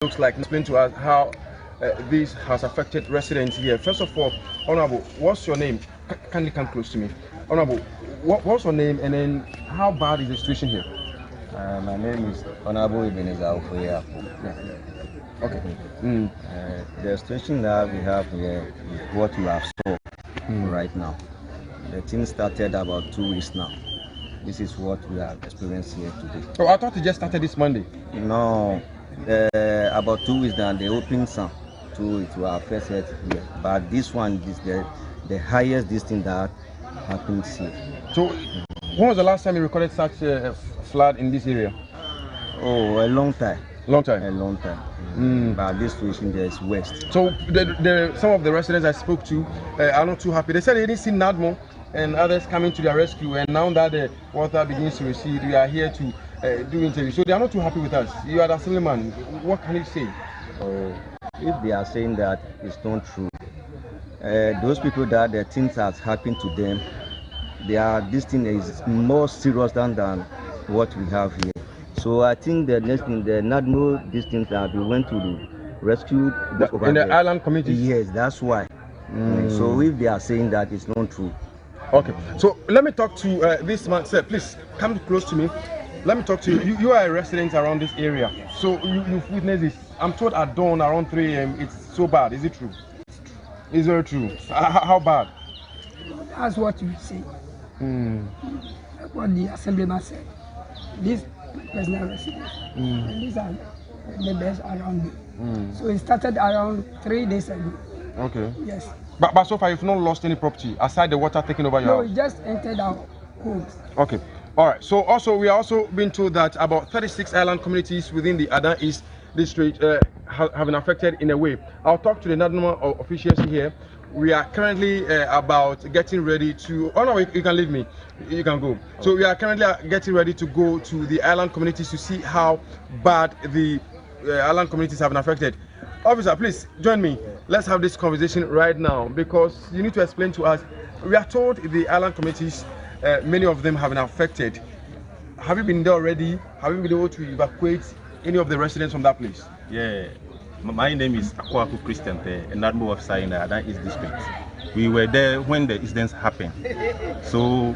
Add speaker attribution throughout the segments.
Speaker 1: looks like. Explain to us how this has affected residents here. First of all, Honorable, what's your name? Can you come close to me? Honorable, what's your name, and then how bad is the situation here?
Speaker 2: My name is Honorable Ebenezer Ofoye.
Speaker 1: Okay.
Speaker 2: The situation that we have here is what you have saw right now. The thing started about 2 weeks now. This is what we have experienced here today.
Speaker 1: Oh, I thought it just started this Monday.
Speaker 2: No, about 2 weeks now, they opened some to our first set here. But this one is the highest distance that happens here.
Speaker 1: So, when was the last time you recorded such a flood in this area?
Speaker 2: Oh, a long time.
Speaker 1: Long time?
Speaker 2: A long time. But this situation there is west.
Speaker 1: So, some of the residents I spoke to are not too happy. They said they didn't see NADMO and others coming to their rescue, and now that the water begins to recede, we are here to do interviews. So they are not too happy with us. You are the assemblyman. What can you say?
Speaker 2: If they are saying that it's not true, those people that the things has happened to them, this thing is more serious than what we have here. So I think the next thing, the NADMO, these things that we went to the rescue
Speaker 1: in the island community.
Speaker 2: Yes, that's why. So if they are saying that it's not true.
Speaker 1: Okay, so let me talk to this man. Sir, please come close to me. Let me talk to you. You are a resident around this area, so you've witnessed this. I'm told at dawn around 3 a.m. it's so bad. Is it true? It's very true. How bad?
Speaker 3: That's what you say. That's what the assemblyman said. These personal residents, and these are the best around me. So it started around 3 days ago.
Speaker 1: Okay.
Speaker 3: Yes.
Speaker 1: But so far you've not lost any property aside the water taking over your house?
Speaker 3: No, we just entered our homes.
Speaker 1: Okay. All right. So also we are also being told that about 36 island communities within the Adan East district have been affected in a way. I'll talk to the NADMO officials here. We are currently about getting ready to. Oh no, you can leave me. You can go. So we are currently getting ready to go to the island communities to see how bad the island communities have been affected. Officer, please join me. Let's have this conversation right now because you need to explain to us. We are told the island communities, many of them have been affected. Have you been there already? Have you been able to evacuate any of the residents from that place?
Speaker 4: Yeah, my name is Akwaku Christian, a NADMO officer in the Adan East district. We were there when the incidents happened. So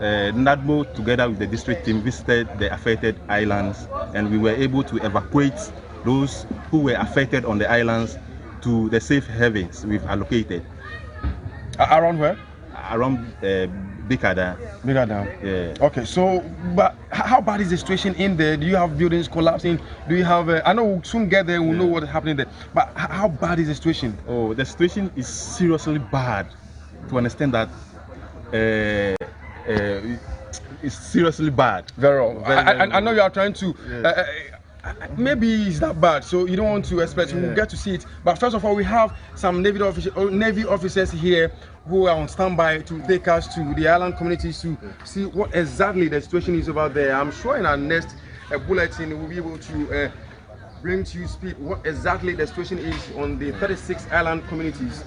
Speaker 4: NADMO together with the district team visited the affected islands and we were able to evacuate those who were affected on the islands to the safe havens we've allocated.
Speaker 1: Around where?
Speaker 4: Around Bikada.
Speaker 1: Bikada.
Speaker 4: Yeah.
Speaker 1: Okay, so but how bad is the situation in there? Do you have buildings collapsing? Do you have? I know we'll soon get there. We'll know what's happening there. But how bad is the situation?
Speaker 4: Oh, the situation is seriously bad. To understand that, it's seriously bad.
Speaker 1: Very well. I know you are trying to. Maybe it's that bad, so you don't want to expect. We'll get to see it. But first of all, we have some Navy officers here who are on standby to take us to the island communities to see what exactly the situation is over there. I'm sure in our next bulletin we'll be able to bring to you speed what exactly the situation is on the 36 island communities.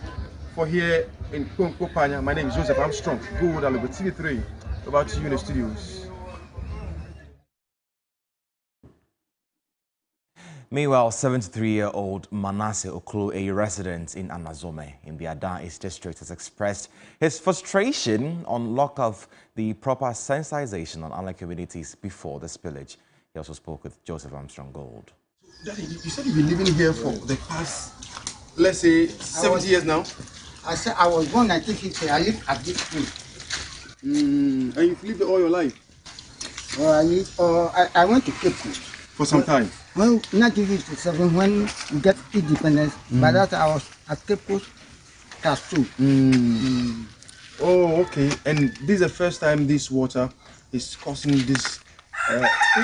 Speaker 1: For here in Kopanya, my name is Joseph Armstrong. Good, I'll TV3. Over to you in the studios.
Speaker 5: Meanwhile, 73-year-old Manasseh Oklo, a resident in Anazome in the Adan East district, has expressed his frustration on lack of the proper sensitization on island communities before the spillage. He also spoke with Joseph Armstrong Gold.
Speaker 1: Daddy, you said you've been living here for the past, let's say, 70 years now?
Speaker 6: I said I was born 1950. I lived at this place.
Speaker 1: And you've lived all your life?
Speaker 6: I went to Cape Coast.
Speaker 1: For some time?
Speaker 6: When 1957, when we get independence, by that I was at Cape Coast class 2.
Speaker 1: Oh, okay. And this is the first time this water is causing this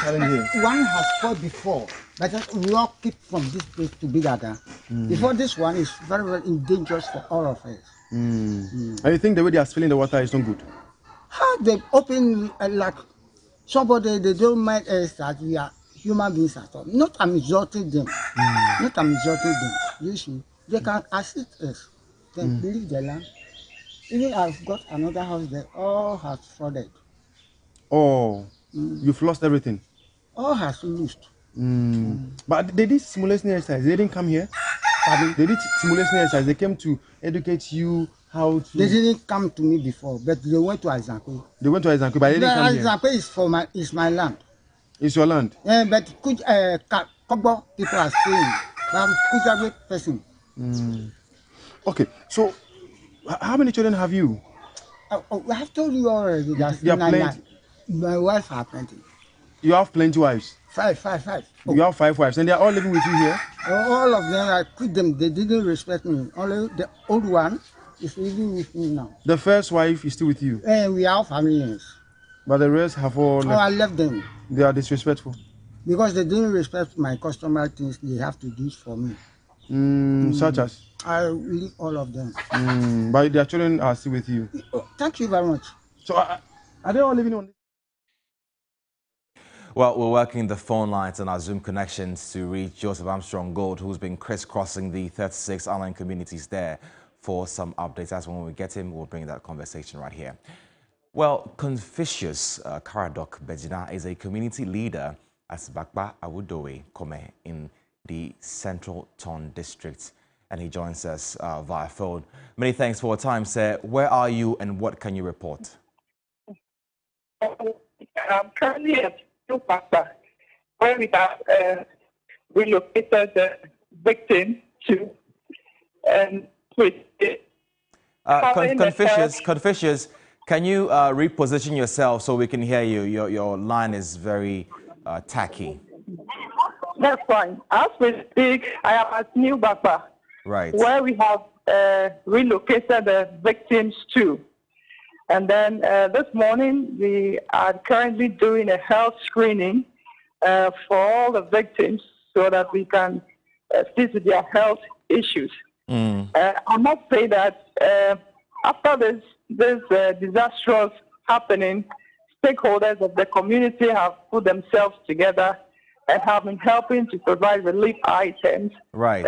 Speaker 1: challenge here?
Speaker 6: One has fought before, but we all keep from this place to Bigada. Before this one is very, very dangerous for all of us.
Speaker 1: And you think the way they are spilling the water is not good?
Speaker 6: How they open like somebody, they don't mind us that we are human beings at all. Not I'm insulting them. Not I'm insulting them. You see, they can assist us. Then leave the land. Even I've got another house there, all has flooded.
Speaker 1: Oh, you've lost everything?
Speaker 6: All has lost.
Speaker 1: But they did simulation exercise. They didn't come here.
Speaker 6: Pardon?
Speaker 1: They did simulation exercise. They came to educate you how to.
Speaker 6: They didn't come to me before, but they went to Azankwe.
Speaker 1: They went to Azankwe, but they didn't come here.
Speaker 6: Azankwe is my land.
Speaker 1: It's your land.
Speaker 6: But Kobo people are staying. But I'm Kujagwe person.
Speaker 1: Okay, so how many children have you?
Speaker 6: I have told you already that
Speaker 1: You have plenty.
Speaker 6: My wife have plenty.
Speaker 1: You have plenty wives.
Speaker 6: Five.
Speaker 1: You have 5 wives, and they are all living with you here.
Speaker 6: All of them, I quit them. They didn't respect me. Only the old one is living with me now.
Speaker 1: The first wife is still with you.
Speaker 6: And we are families.
Speaker 1: But the rest have all left.
Speaker 6: I left them.
Speaker 1: They are disrespectful.
Speaker 6: Because they didn't respect my customer things they have to do for me.
Speaker 1: Such as?
Speaker 6: I leave all of them.
Speaker 1: But their children are still with you.
Speaker 6: Thank you very much.
Speaker 1: So are they all living on this?
Speaker 5: Well, we're working the phone lines and our Zoom connections to reach Joseph Armstrong Gold, who's been crisscrossing the 36 island communities there for some updates. As when we get him, we'll bring that conversation right here. Well, Confucius Karadok Bejina is a community leader at Bakba Awudowe Kome in the Central Ton District, and he joins us via phone. Many thanks for your time, sir. Where are you and what can you report?
Speaker 7: I'm currently at Bakba, where we have relocated the victim to
Speaker 5: Confucius, can you reposition yourself so we can hear you? Your line is very tacky.
Speaker 7: That's fine. As we speak, I am at New Bakba,
Speaker 5: right,
Speaker 7: where we have relocated the victims to. And then this morning, we are currently doing a health screening for all the victims so that we can see to their health issues. I must say that after this disastrous happening, stakeholders of the community have put themselves together and have been helping to provide relief items,
Speaker 5: right,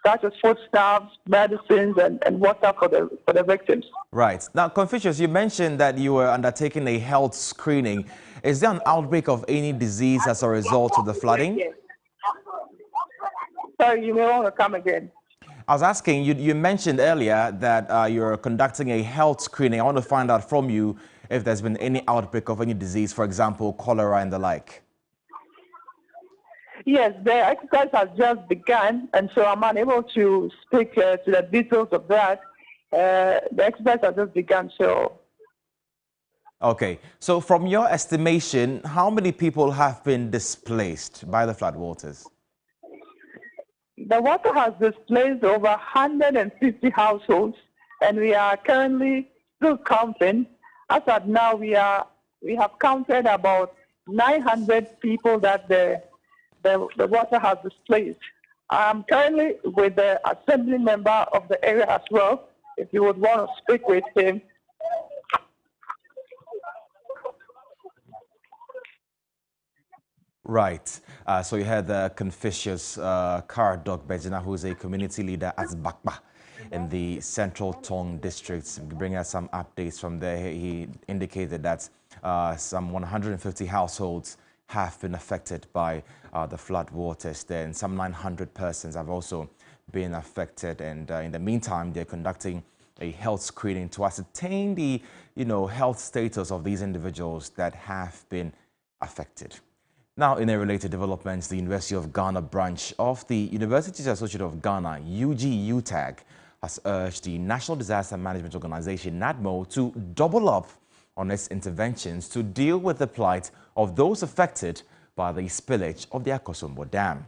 Speaker 7: such as foodstuffs, medicines, and water for the victims.
Speaker 5: Right. Now, Confucius, you mentioned that you were undertaking a health screening. Is there an outbreak of any disease as a result of the flooding?
Speaker 7: Sorry, you may want to come again.
Speaker 5: I was asking, you mentioned earlier that you're conducting a health screening. I want to find out from you if there's been any outbreak of any disease, for example, cholera and the like.
Speaker 7: Yes, the exercise has just begun, and so I'm unable to speak to the details of that. The exercise has just begun, so...
Speaker 5: Okay, so from your estimation, how many people have been displaced by the floodwaters?
Speaker 7: The water has displaced over 150 households, and we are currently still counting. As of now, we have counted about 900 people that the water has displaced. I'm currently with the assembly member of the area as well, if you would want to speak with him.
Speaker 5: Right. So you had Confucius Karadok Bejina, who is a community leader at Bakba in the Central Ton District. Bringing us some updates from there. He indicated that some 150 households have been affected by the flood waters there, and some 900 persons have also been affected. And in the meantime, they're conducting a health screening to ascertain the health status of these individuals that have been affected. Now, in a related development, the University of Ghana branch of the Universities Association of Ghana, UG-UTAG, has urged the National Disaster Management Organization, NADMO, to double up on its interventions to deal with the plight of those affected by the spillage of the Akosombo Dam.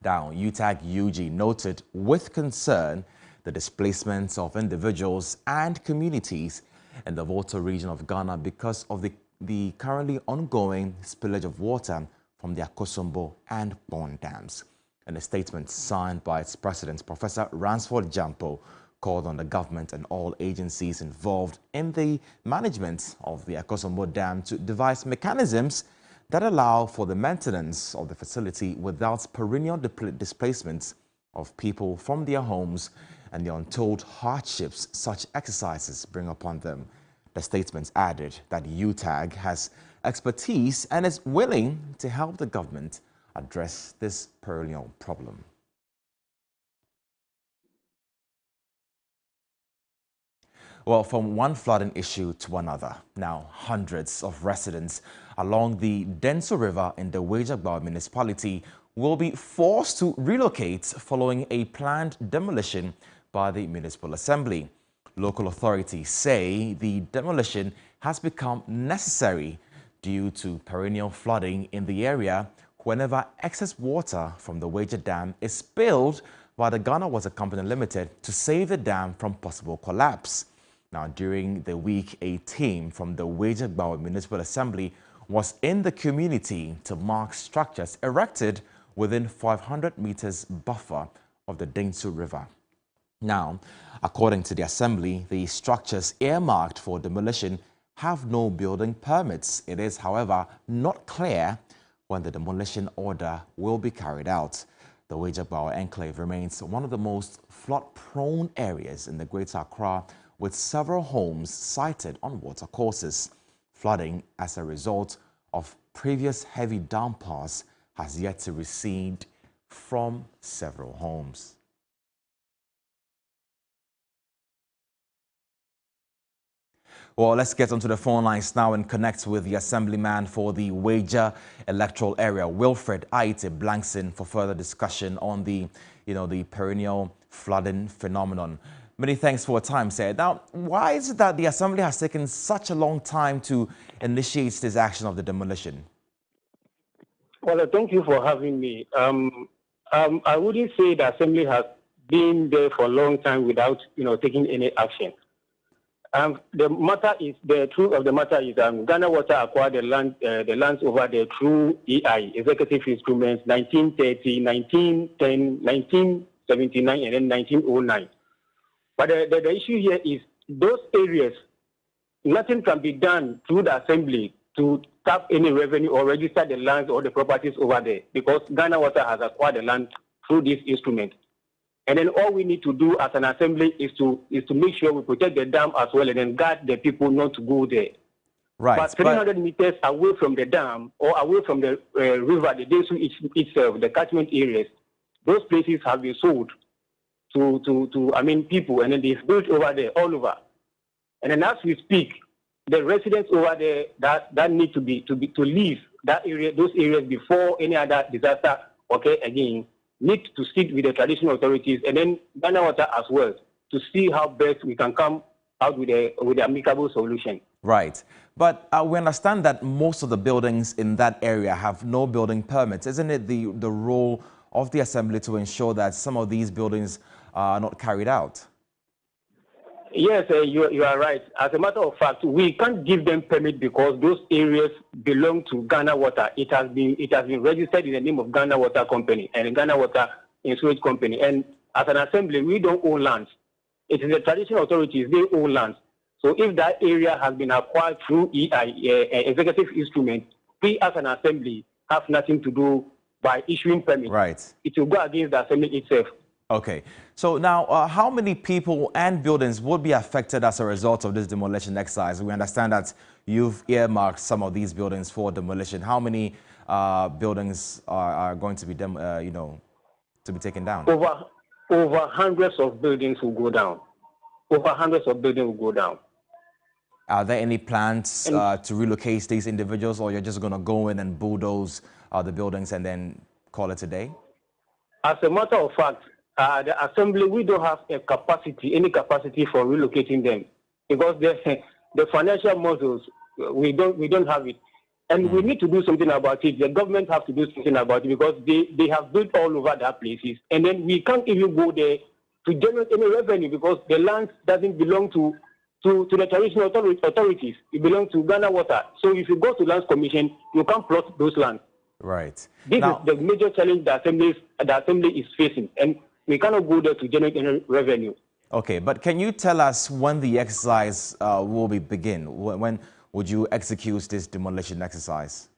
Speaker 5: Now, UTAG-UG noted with concern the displacements of individuals and communities in the Volta region of Ghana because of the currently ongoing spillage of water from the Akosombo and Bon dams. In a statement signed by its president, Professor Ransford Jampo, called on the government and all agencies involved in the management of the Akosombo Dam to devise mechanisms that allow for the maintenance of the facility without perennial displacements of people from their homes and the untold hardships such exercises bring upon them. The statements added that UTAG has expertise and is willing to help the government address this perennial problem. Well, from one flooding issue to another, now hundreds of residents along the Denso River in the Weijagbawa municipality will be forced to relocate following a planned demolition by the municipal assembly. Local authorities say the demolition has become necessary due to perennial flooding in the area whenever excess water from the Weija Dam is spilled by the Ghana Water Company Limited to save the dam from possible collapse. Now, during the week, a team from the Weijagbawa Municipal Assembly was in the community to mark structures erected within 500 meters buffer of the Denso River. Now, according to the Assembly, the structures earmarked for demolition have no building permits. It is, however, not clear when the demolition order will be carried out. The Weijagbawa enclave remains one of the most flood-prone areas in the Greater Accra, with several homes sited on watercourses. Flooding as a result of previous heavy downpours has yet to recede from several homes. Well, let's get onto the phone lines now and connect with the Assemblyman for the Weija electoral area, Wilfred Aite Blankson, for further discussion on the perennial flooding phenomenon. Many thanks for your time, sir. Now, why is it that the Assembly has taken such a long time to initiate this action of the demolition?
Speaker 8: Well, thank you for having me. I wouldn't say the Assembly has been there for a long time without, taking any action. The truth of the matter is Ghana Water acquired the lands over there through EI, Executive Instruments, 1930, 1910, 1979, and then 1909. But the issue here is those areas, nothing can be done through the Assembly to tap any revenue or register the lands or the properties over there, because Ghana Water has acquired the land through this instrument. And then all we need to do as an Assembly is to make sure we protect the dam as well and then guard the people not to go there.
Speaker 5: Right.
Speaker 8: But 300 meters away from the dam or away from the river, the Denso itself, the catchment areas, those places have been sold to people, and then they've built over there all over. And then as we speak, the residents over there that need to leave that area, those areas before any other disaster occur again, need to sit with the traditional authorities and then Ghana Water as well to see how best we can come out with the amicable solution.
Speaker 5: Right. But we understand that most of the buildings in that area have no building permits. Isn't it the role of the Assembly to ensure that some of these buildings are not carried out?
Speaker 8: Yes, you are right. As a matter of fact, we can't give them permit because those areas belong to Ghana Water. It has been registered in the name of Ghana Water Company and Ghana Water Insurance Company. And as an Assembly, we don't own lands. It is the traditional authorities, they own lands. So if that area has been acquired through EI, executive instrument, we as an Assembly have nothing to do by issuing permits.
Speaker 5: Right.
Speaker 8: It will go against the Assembly itself.
Speaker 5: Okay. So now, how many people and buildings would be affected as a result of this demolition exercise? We understand that you've earmarked some of these buildings for demolition. How many buildings are going to be, to be taken down?
Speaker 8: Over hundreds of buildings will go down. Over hundreds of buildings will go down.
Speaker 5: Are there any plans to relocate these individuals, or you're just going to go in and bulldoze the buildings and then call it a day?
Speaker 8: As a matter of fact, the Assembly, we don't have any capacity for relocating them because the financial muscles, we don't have it. And we need to do something about it. The government has to do something about it because they have built all over their places. And then we can't even go there to generate any revenue because the land doesn't belong to the traditional authorities. It belongs to Ghana Water. So if you go to Lands Commission, you can't plot those lands.
Speaker 5: Right.
Speaker 8: This is the major challenge the Assembly is facing. And we cannot go there to generate any revenue.
Speaker 5: Okay, but can you tell us when the exercise will begin? When would you execute this demolition exercise?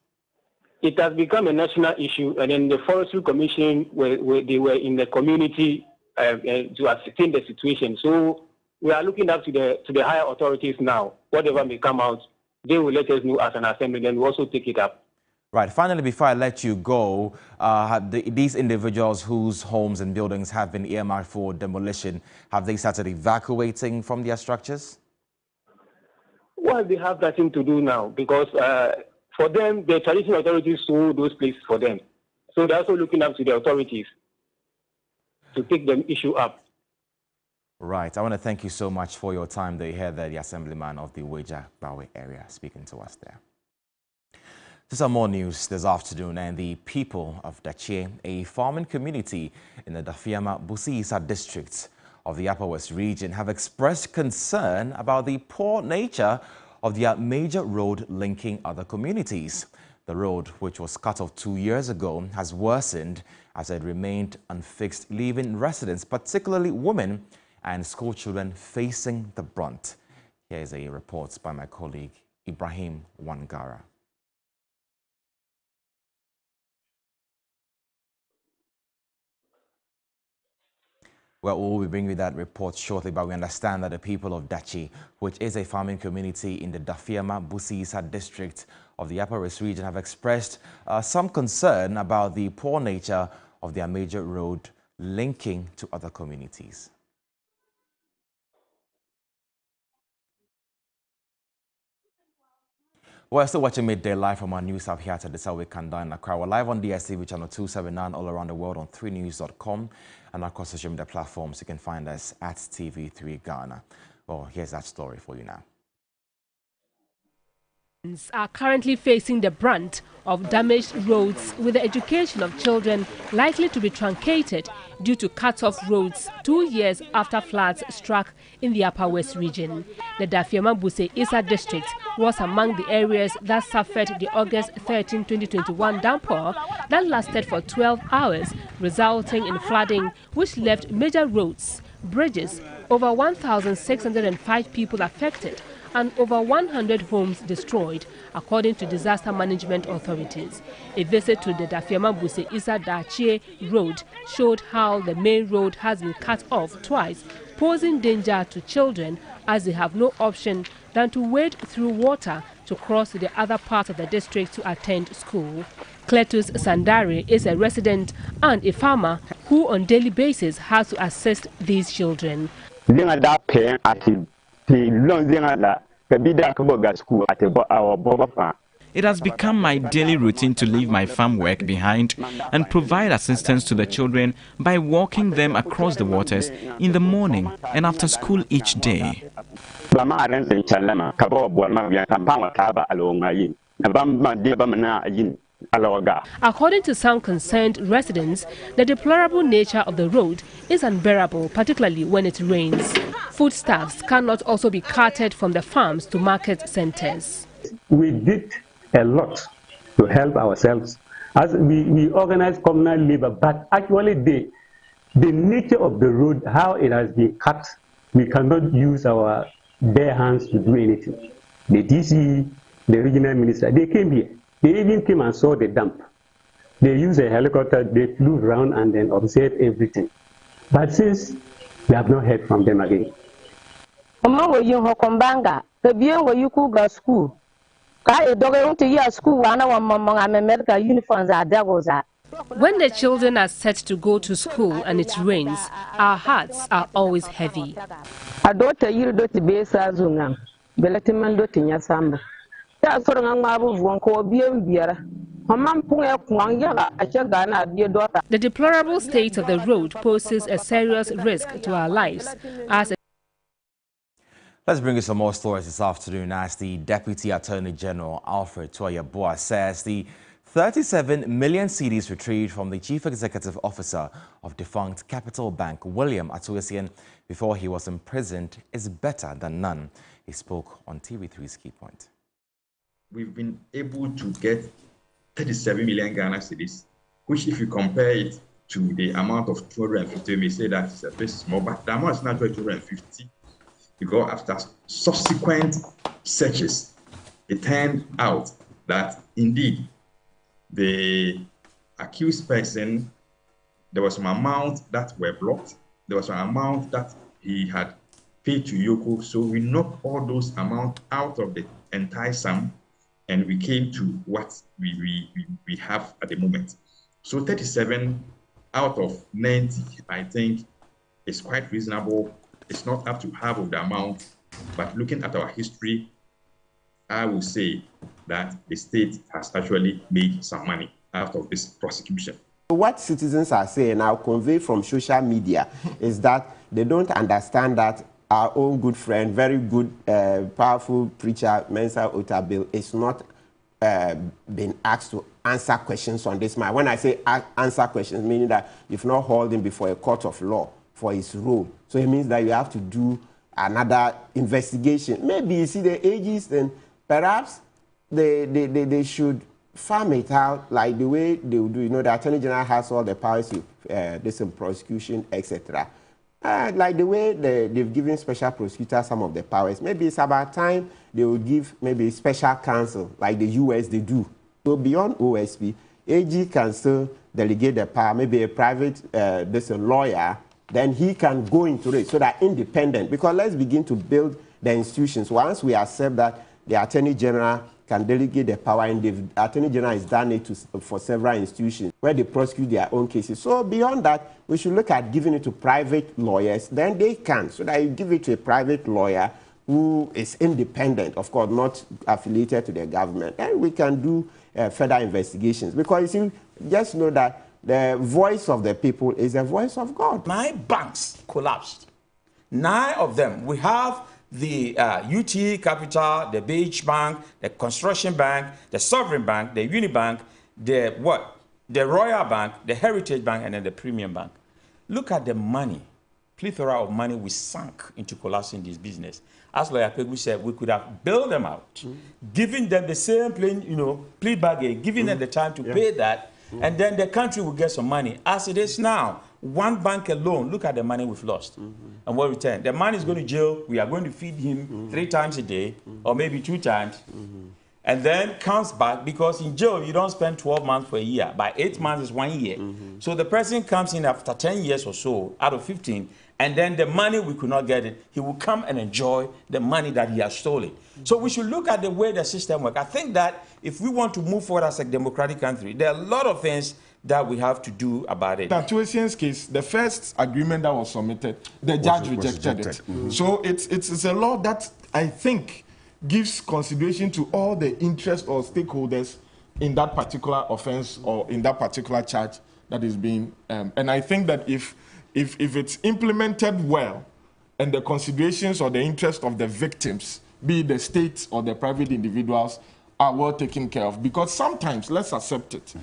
Speaker 8: It has become a national issue, and then the Forestry Commission, they were in the community to ascertain the situation. So we are looking up to the higher authorities now. Whatever may come out, they will let us know as an Assembly, then we also take it up.
Speaker 5: Right. Finally, before I let you go, these individuals whose homes and buildings have been earmarked for demolition, have they started evacuating from their structures?
Speaker 8: Well, they have nothing to do now because for them, the traditional authorities sold those places for them. So they're also looking up to the authorities to take the issue up.
Speaker 5: Right. I want to thank you so much for your time. They heard the assemblyman of the Weija Bawe area speaking to us there. To some more news this afternoon, and the people of Dachie, a farming community in the Dafiama Busi-Issa district of the Upper West region, have expressed concern about the poor nature of their major road linking other communities. The road, which was cut off 2 years ago, has worsened as it remained unfixed, leaving residents, particularly women and school children, facing the brunt. Here is a report by my colleague Ibrahim Wangara. Well, we'll be bringing you that report shortly, but we understand that the people of Dachie, which is a farming community in the Dafiama Busi-Issa district of the Upper West region, have expressed some concern about the poor nature of their major road linking to other communities. We're still watching Midday Live from our news hub here at the South Kanda in Accra. We're live on DSTV channel 279 all around the world on 3news.com and across social media platforms. You can find us at TV3 Ghana. Well, here's that story for you now.
Speaker 9: Are currently facing the brunt of damaged roads, with the education of children likely to be truncated due to cut-off roads 2 years after floods struck in the Upper West region. The Dafiama Busi-Issa district was among the areas that suffered the August 13, 2021 downpour that lasted for 12 hours, resulting in flooding which left major roads, bridges, over 1,605 people affected, and over 100 homes destroyed, according to disaster management authorities. A visit to the Dafiama Busi-Issa Dachie road showed how the main road has been cut off twice, posing danger to children as they have no option than to wade through water to cross to the other part of the district to attend school. Cletus Sandari is a resident and a farmer who on daily basis has to assist these children.
Speaker 10: It has become my daily routine to leave my farm work behind and provide assistance to the children by walking them across the waters in the morning and after school each day.
Speaker 9: According to some concerned residents, the deplorable nature of the road is unbearable, particularly when it rains. Foodstuffs cannot also be carted from the farms to market centers.
Speaker 11: We did a lot to help ourselves as we organized communal labor, but actually the nature of the road, how it has been cut, we cannot use our bare hands to do anything. The DC, the regional minister, they came here. They even came and saw the dump. They used a helicopter, they flew around and then observed everything. But since we have not heard from them again.
Speaker 12: When the
Speaker 9: children are set to go to school and it rains, our hearts are always heavy. The deplorable state of the road poses a serious risk to our lives.
Speaker 5: Let's bring you some more stories this afternoon as the Deputy Attorney General Alfred Tuah-Yeboah says the 37 million cedis retrieved from the Chief Executive Officer of defunct Capital Bank, William Atuasian, before he was imprisoned is better than none. He spoke on TV3's Key Point.
Speaker 13: We've been able to get 37 million Ghana cedis, which if you compare it to the amount of 250, you may say that it's a bit small, but the amount is not 250. Because after subsequent searches, it turned out that indeed the accused person, there was some amount that were blocked, there was some amount that he had paid to Yoko, so we knocked all those amounts out of the entire sum and we came to what we have at the moment. So 37 out of 90, I think, is quite reasonable. It's not up to half of the amount, but looking at our history, I would say that the state has actually made some money out of this prosecution.
Speaker 14: What citizens are saying, I'll convey from social media, is that they don't understand that our own good friend, very good, powerful preacher, Mensa Otabil, is not been asked to answer questions on this matter. When I say answer questions, meaning that you've not held him before a court of law for his role. So it means that you have to do another investigation. Maybe you see the ages, then perhaps they should farm it out like the way they would do. You know, the Attorney General has all the powers to this prosecution, etc. Like the way they've given special prosecutors some of the powers. Maybe it's about time they would give maybe special counsel like the US they do. So beyond OSP, AG can still delegate the power, maybe a private lawyer, then he can go into it so that independent, because let's begin to build the institutions. Once we accept that the Attorney General can delegate the power, and the Attorney General has done it for several institutions where they prosecute their own cases. So beyond that, we should look at giving it to private lawyers, then they can, so that you give it to a private lawyer who is independent, of course, not affiliated to the government, and we can do further investigations. Because you see, just know that the voice of the people is the voice of God.
Speaker 15: 9 banks collapsed. 9 of them. We have the UT Capital, the Beach Bank, the Construction Bank, the Sovereign Bank, the Unibank, the Royal Bank, the Heritage Bank, and then the Premium Bank. Look at the money, plethora of money we sunk into collapsing this business. As Lawyer Pegu said, we could have bailed them out, giving them the same plea bargain, giving them the time to pay that, and then the country will get some money. As it is now, one bank alone, look at the money we've lost. And what we return? The man is going to jail. We are going to feed him 3 times a day, or maybe 2 times, and then comes back, because in jail, you don't spend 12 months for a year. By 8 months is 1 year. So the person comes in after 10 years or so, out of 15, and then the money, we could not get it. He will come and enjoy the money that he has stolen. So we should look at the way the system works. I think that if we want to move forward as a democratic country, there are a lot of things that we have to do about it.
Speaker 16: In Atuesian's case, the first agreement that was submitted, the judge rejected it. So it's a law that I think gives consideration to all the interests or stakeholders in that particular offense or in that particular charge that is being, and I think that if it's implemented well and the considerations or the interest of the victims, be it the state or the private individuals, are well taken care of. Because sometimes, let's accept it,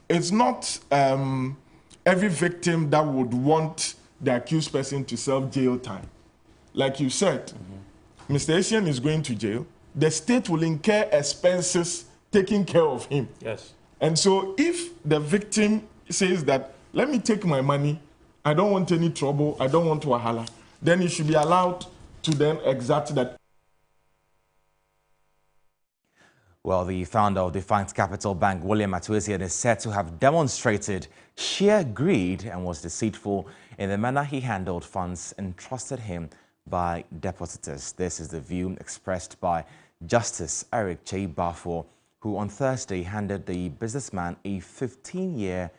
Speaker 16: it's not every victim that would want the accused person to serve jail time. Like you said, Mr. Essien is going to jail. The state will incur expenses taking care of him.
Speaker 15: Yes.
Speaker 16: And so if the victim says that, let me take my money, I don't want any trouble, I don't want wahala, then he should be allowed to then exact that.
Speaker 5: Well, the founder of Defiance Capital Bank, William Atuesien, is said to have demonstrated sheer greed and was deceitful in the manner he handled funds entrusted him by depositors. This is the view expressed by Justice Eric J. Bafo, who on Thursday handed the businessman a 15-year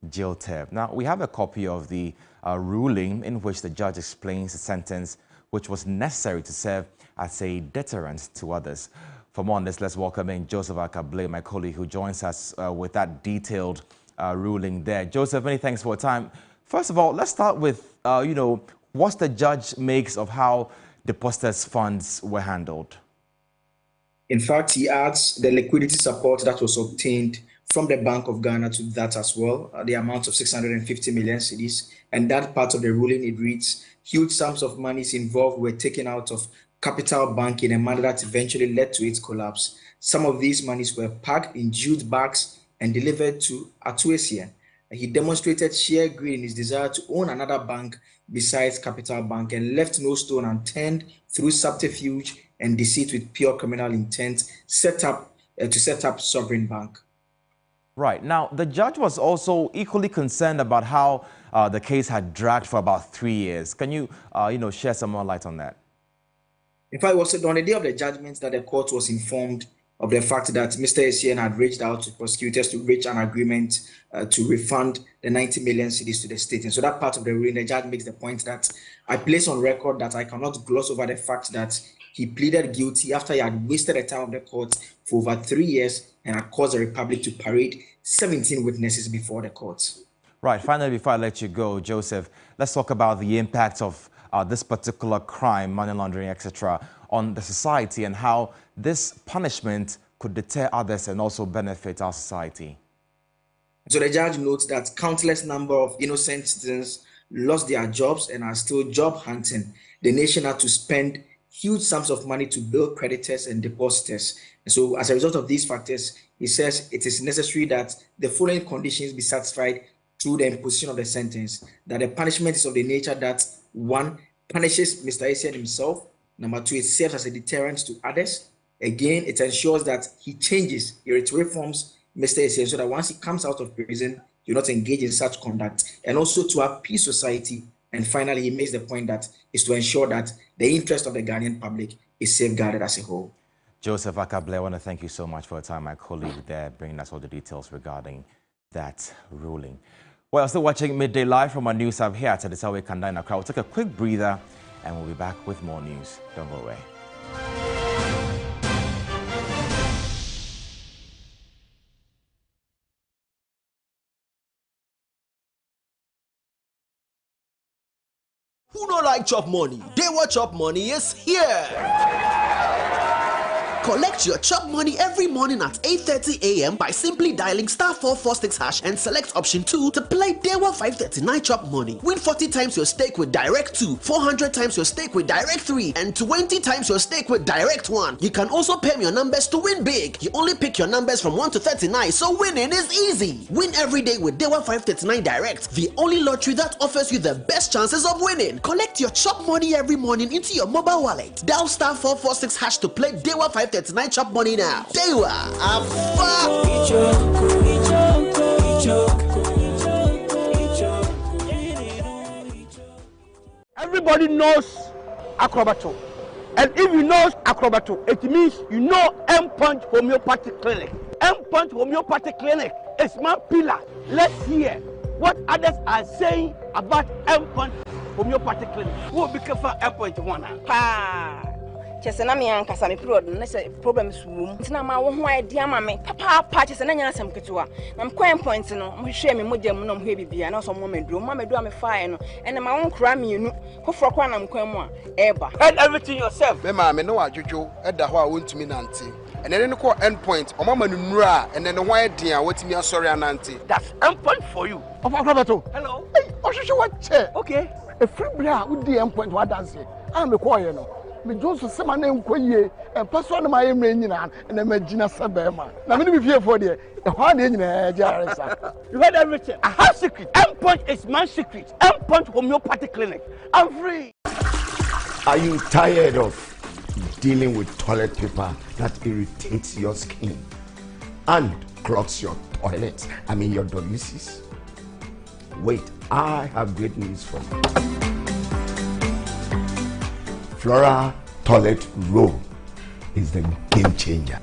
Speaker 5: jail term. Now, we have a copy of the ruling in which the judge explains the sentence, which was necessary to serve as a deterrent to others. For more on this, let's welcome in Joseph Akable, my colleague, who joins us with that detailed ruling there. Joseph, many thanks for your time. First of all, let's start with, what the judge makes of how depositors' funds were handled.
Speaker 17: In fact, he adds the liquidity support that was obtained from the Bank of Ghana to that as well, the amount of 650 million cedis. And that part of the ruling, it reads, huge sums of monies involved were taken out of Capital Bank in a manner that eventually led to its collapse. Some of these monies were packed in jute bags and delivered to Atuesien. He demonstrated sheer greed in his desire to own another bank besides Capital Bank and left no stone unturned through subterfuge and deceit with pure criminal intent to set up Sovereign Bank.
Speaker 5: Right. Now, the judge was also equally concerned about how the case had dragged for about 3 years. Can you, shed some more light on that?
Speaker 17: In fact, it was on the day of the judgment that the court was informed of the fact that Mr. Essien had reached out to prosecutors to reach an agreement to refund the 90 million cedis to the state. And so that part of the ruling, the judge makes the point that I place on record that I cannot gloss over the fact that he pleaded guilty after he had wasted the time of the court for over 3 years and had caused the Republic to parade 17 witnesses before the court.
Speaker 5: Right. Finally, before I let you go, Joseph, let's talk about the impact of this particular crime, money laundering, etc., on the society and how this punishment could deter others and also benefit our society.
Speaker 17: So the judge notes that countless number of innocent citizens lost their jobs and are still job hunting. The nation had to spend huge sums of money to bill creditors and depositors. And so as a result of these factors, he says it is necessary that the following conditions be satisfied through the imposition of the sentence, that the punishment is of the nature that, 1, punishes Mr. Essien himself, number 2, it serves as a deterrent to others. Again, it ensures that he changes, he reforms Mr. Essien so that once he comes out of prison, he will not engage in such conduct, and also to appease society. And finally, he makes the point that is to ensure that the interest of the Ghanaian public is safeguarded as a whole.
Speaker 5: Joseph Akable, I want to thank you so much for your time, my colleague there, bringing us all the details regarding that ruling. Well, still watching Midday Live from our news hub here at Tedisawe Kanda in Accra. We'll take a quick breather and we'll be back with more news. Don't go away.
Speaker 18: Who don't like chop money? Dewa Chop Money is here! Collect your chop money every morning at 8:30 a.m. by simply dialing *446# and select option 2 to play Dewa 539 Chop Money. Win 40 times your stake with Direct 2, 400 times your stake with Direct 3, and 20 times your stake with Direct 1. You can also pay your numbers to win big. You only pick your numbers from 1 to 39, so winning is easy. Win every day with Dewa 539 Direct, the only lottery that offers you the best chances of winning. Collect your chop money every morning into your mobile wallet. Dial *446# to play Dewa 539 Chop Money now. Dewa,
Speaker 19: everybody knows Acrobato. And if you know Acrobato, it means you know M-Punch Homeopathy Clinic. M-Punch Homeopathy Clinic is my pillar. Let's hear what others are saying about M-Punch Homeopathy Clinic. Who will be careful M-Punch one?
Speaker 20: Chesena me ankasa me period na se problems wom ntina ma wo ho idea ma me papa chesena nya asem ketewa na me coin point no mo hwe me mogam no mo hwe bibia na so mo medro a me fire no ene ma won kra me enu kofro kwa na mkwan mu a eba head everything yourself
Speaker 21: me ma me no adwodwo eda ho a wontumi nante ene ne ko end point o mama nu nura ene ne ho idea watimi asori anante.
Speaker 19: That's end point for you of Acrobato. Hello hey ohwehwe what che okay a free bra wo di end point what dance am me call you no me Joseph Sema na enkoyie e paso na ma yemre nyina na magina sebema na me be fie for there e ho na nyina jaresa. You heard everything. I have secret. M-Punch is my secret. M-Punch Homeopathy Clinic. I'm free.
Speaker 22: Are you tired of dealing with toilet paper that irritates your skin and clogs your toilets? I mean your WCs? Wait, I have great news for you. Flora Toilet Roll is the game changer.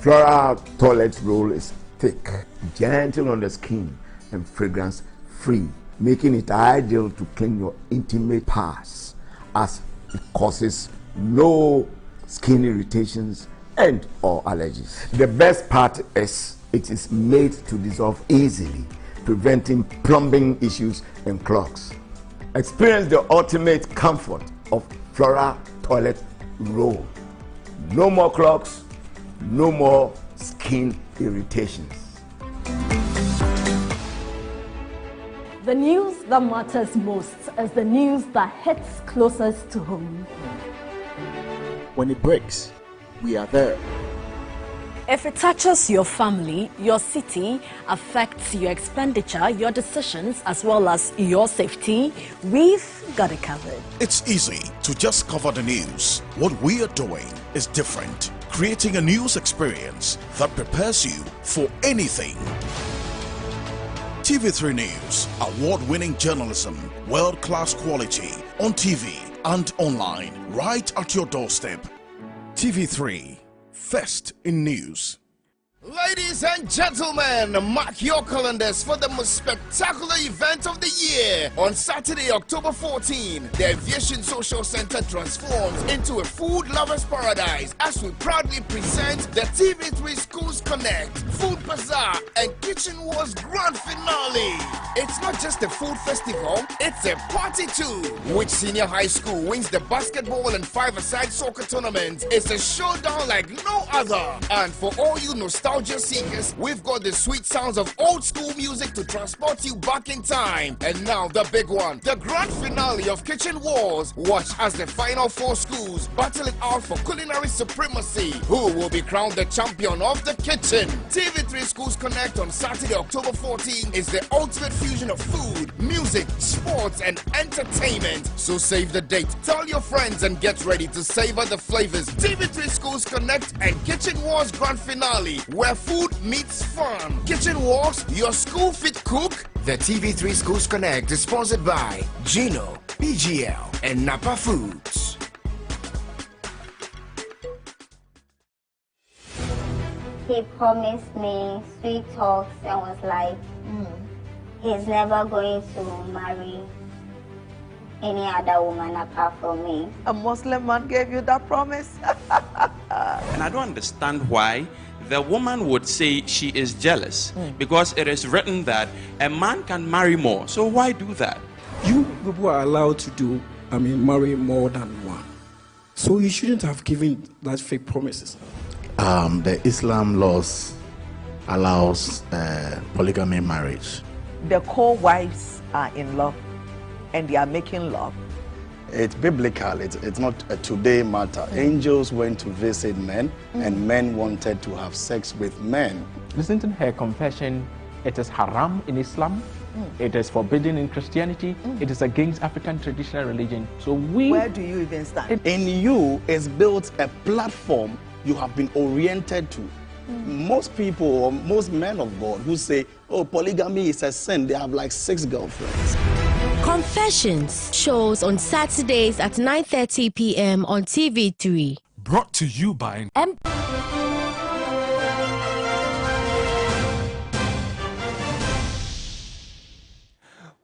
Speaker 22: Flora Toilet Roll is thick, gentle on the skin, and fragrance free, making it ideal to clean your intimate parts as it causes no skin irritations and or allergies. The best part is it is made to dissolve easily, preventing plumbing issues and clogs. Experience the ultimate comfort of Flora Toilet Roll. No more clogs, no more skin irritations.
Speaker 23: The news that matters most is the news that hits closest to home.
Speaker 24: When it breaks, we are there.
Speaker 23: If it touches your family, your city, affects your expenditure, your decisions, as well as your safety, we've got it covered.
Speaker 25: It's easy to just cover the news. What we are doing is different, creating a news experience that prepares you for anything. TV3 News, award-winning journalism, world-class quality, on TV and online, right at your doorstep. TV3, first in news.
Speaker 1: Ladies and gentlemen, mark your calendars for the most spectacular event of the year. On Saturday, October 14, the Aviation Social Center transforms into a food lover's paradise as we proudly present the TV3 Schools Connect, Food Bazaar, and Kitchen Wars Grand Finale. It's not just a food festival, it's a party too. Which senior high school wins the basketball and five-a-side soccer tournament? It's a showdown like no other. And for all you nostalgia seekers, we've got the sweet sounds of old school music to transport you back in time. And now the big one, the grand finale of Kitchen Wars. Watch as the final four schools battle it out for culinary supremacy. Who will be crowned the champion of the kitchen? TV3 Schools Connect on Saturday, October 14 is the ultimate fusion of food, music, sports, and entertainment. So save the date, tell your friends, and get ready to savor the flavors. TV3 Schools Connect and Kitchen Wars Grand Finale, where food meets fun. Kitchen Wars, your school fit cook. The TV3 Schools Connect is sponsored by Gino, PGL, and Napa Foods.
Speaker 2: He promised me sweet talks and was like, he's never going to marry any other woman apart from me.
Speaker 3: A Muslim man gave you that promise?
Speaker 4: And I don't understand why the woman would say she is jealous, because it is written that a man can marry more. So why do that?
Speaker 6: You people are allowed to marry more than one. So you shouldn't have given that fake promises.
Speaker 22: The Islam laws allows polygamy marriage.
Speaker 3: The co-wives are in love and they are making love.
Speaker 26: It's biblical. It's not a today matter. Angels went to visit men and men wanted to have sex with men.
Speaker 27: Listen to her confession. It is haram in Islam. It is forbidden in Christianity. It is against African traditional religion. So
Speaker 3: where do you even stand?
Speaker 26: In you is built a platform you have been oriented to. Most people, or most men of God who say, oh, polygamy is a sin, they have like 6 girlfriends.
Speaker 28: Confessions shows on Saturdays at 9:30 p.m. on TV3.
Speaker 25: Brought to you by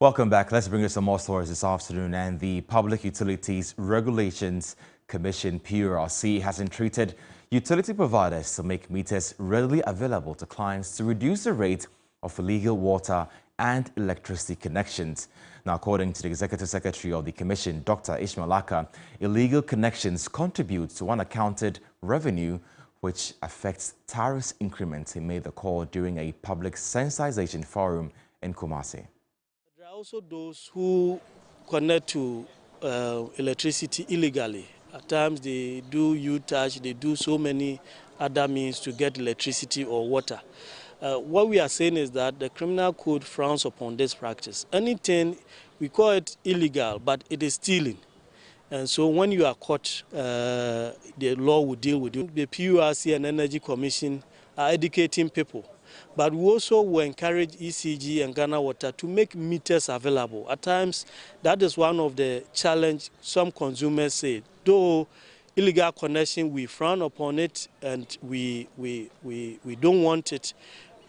Speaker 5: Welcome back. Let's bring you some more stories this afternoon. And the Public Utilities Regulations Commission, PURC, has entreated utility providers to make meters readily available to clients to reduce the rate of illegal water and electricity connections. Now, according to the Executive Secretary of the Commission, Dr. Ishmael Aka, illegal connections contribute to unaccounted revenue, which affects tariff increments. He made the call during a public sensitization forum in Kumasi.
Speaker 6: There are also those who connect to electricity illegally. At times they do U-touch, they do so many other means to get electricity or water. What we are saying is that the criminal code frowns upon this practice. Anything, we call it illegal, but it is stealing. And so when you are caught, the law will deal with you. The PURC and Energy Commission are educating people. But we also will encourage ECG and Ghana Water to make meters available. At times, that is one of the challenges some consumers say. Though illegal connection, we frown upon it and we don't want it.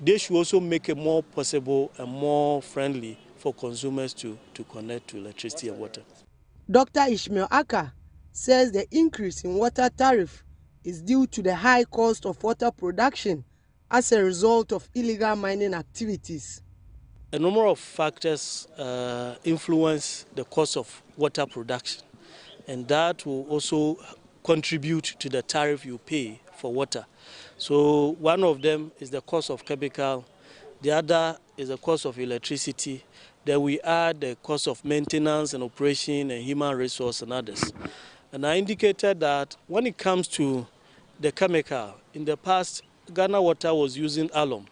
Speaker 6: They should also make it more possible and more friendly for consumers to connect to electricity and water.
Speaker 29: Dr. Ishmael Aka says the increase in water tariff is due to the high cost of water production as a result of illegal mining activities.
Speaker 6: A number of factors influence the cost of water production, and that will also contribute to the tariff you pay for water. So one of them is the cost of chemical, the other is the cost of electricity, then we add the cost of maintenance and operation and human resource and others. And I indicated that when it comes to the chemical, in the past Ghana Water was using alum,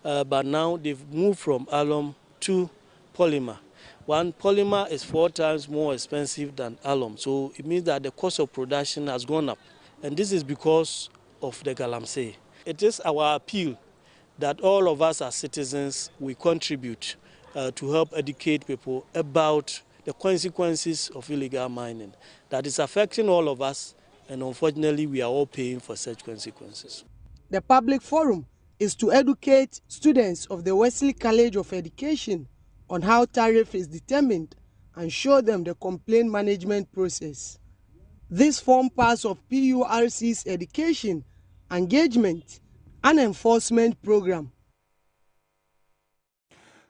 Speaker 6: but now they've moved from alum to polymer. One polymer is 4 times more expensive than alum, so it means that the cost of production has gone up. And this is because of the galamsey. It is our appeal that all of us as citizens, we contribute to help educate people about the consequences of illegal mining that is affecting all of us, And unfortunately, we are all paying for such consequences.
Speaker 29: The public forum is to educate students of the Wesley College of Education on how tariff is determined and show them the complaint management process. This forms part of PURC's education, engagement, and enforcement program.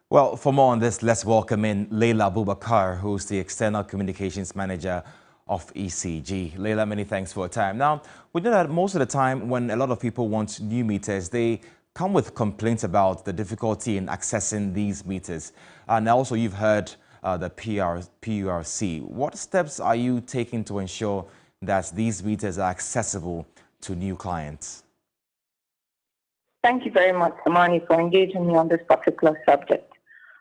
Speaker 5: Well, for more on this, let's welcome in Leila Abubakar, who's the External Communications Manager of ECG. Leila, many thanks for your time. Now, we know that most of the time when a lot of people want new meters, they come with complaints about the difficulty in accessing these meters. And also you've heard the PURC. What steps are you taking to ensure that these meters are accessible to new clients?
Speaker 7: Thank you very much, Samani, for engaging me on this particular subject.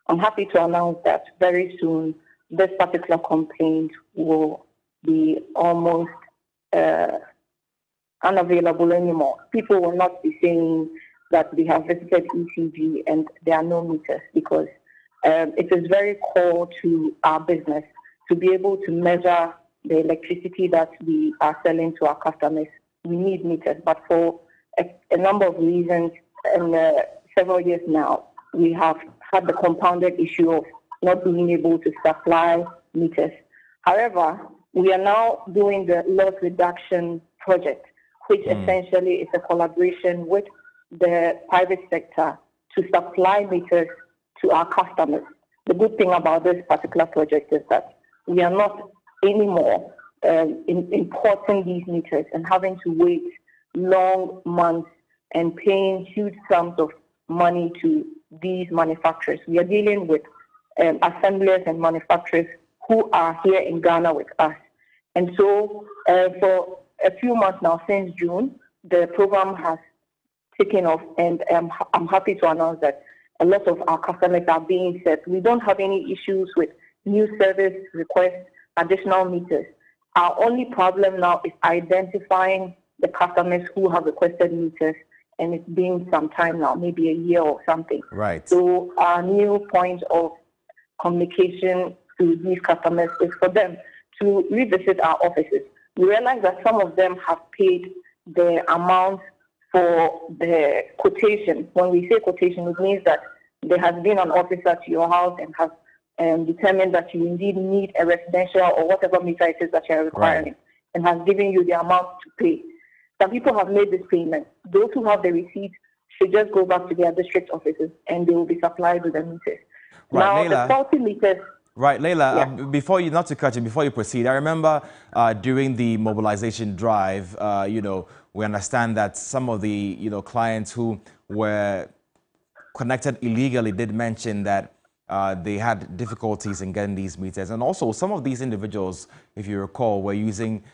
Speaker 7: I'm happy to announce that very soon this particular complaint will be almost unavailable anymore. People will not be saying that they have visited ECG and there are no meters, because it is very core to our business to be able to measure the electricity that we are selling to our customers. We need meters, but for a number of reasons, and several years now, we have had the compounded issue of not being able to supply meters. However, we are now doing the loss reduction project, which essentially is a collaboration with the private sector to supply meters to our customers. The good thing about this particular project is that we are not anymore importing these meters and having to wait long months and paying huge sums of money to these manufacturers. We are dealing with assemblers and manufacturers who are here in Ghana with us. And so for a few months now, since June, the program has taken off, and I'm happy to announce that a lot of our customers are being served. We don't have any issues with new service requests, additional meters. Our only problem now is identifying the customers who have requested meters, and it's been some time now, maybe a year or something.
Speaker 5: Right.
Speaker 7: So our new point of communication to these customers is for them to revisit our offices. We realize that some of them have paid the amount for the quotation. When we say quotation, it means that there has been an officer to your house and has determined that you indeed need a residential or whatever meter it is that you are requiring, and has given you the amount to pay. Some people have made this payment. Those who have the receipt should just go back to their district offices and they will be supplied with the meters.
Speaker 5: Right,
Speaker 7: now,
Speaker 5: Leila,
Speaker 7: the faulty meters.
Speaker 5: Right, Leila, before you, not to cut you, before you proceed, I remember during the mobilization drive, we understand that some of the, clients who were connected illegally did mention that they had difficulties in getting these meters. And also some of these individuals, if you recall, were using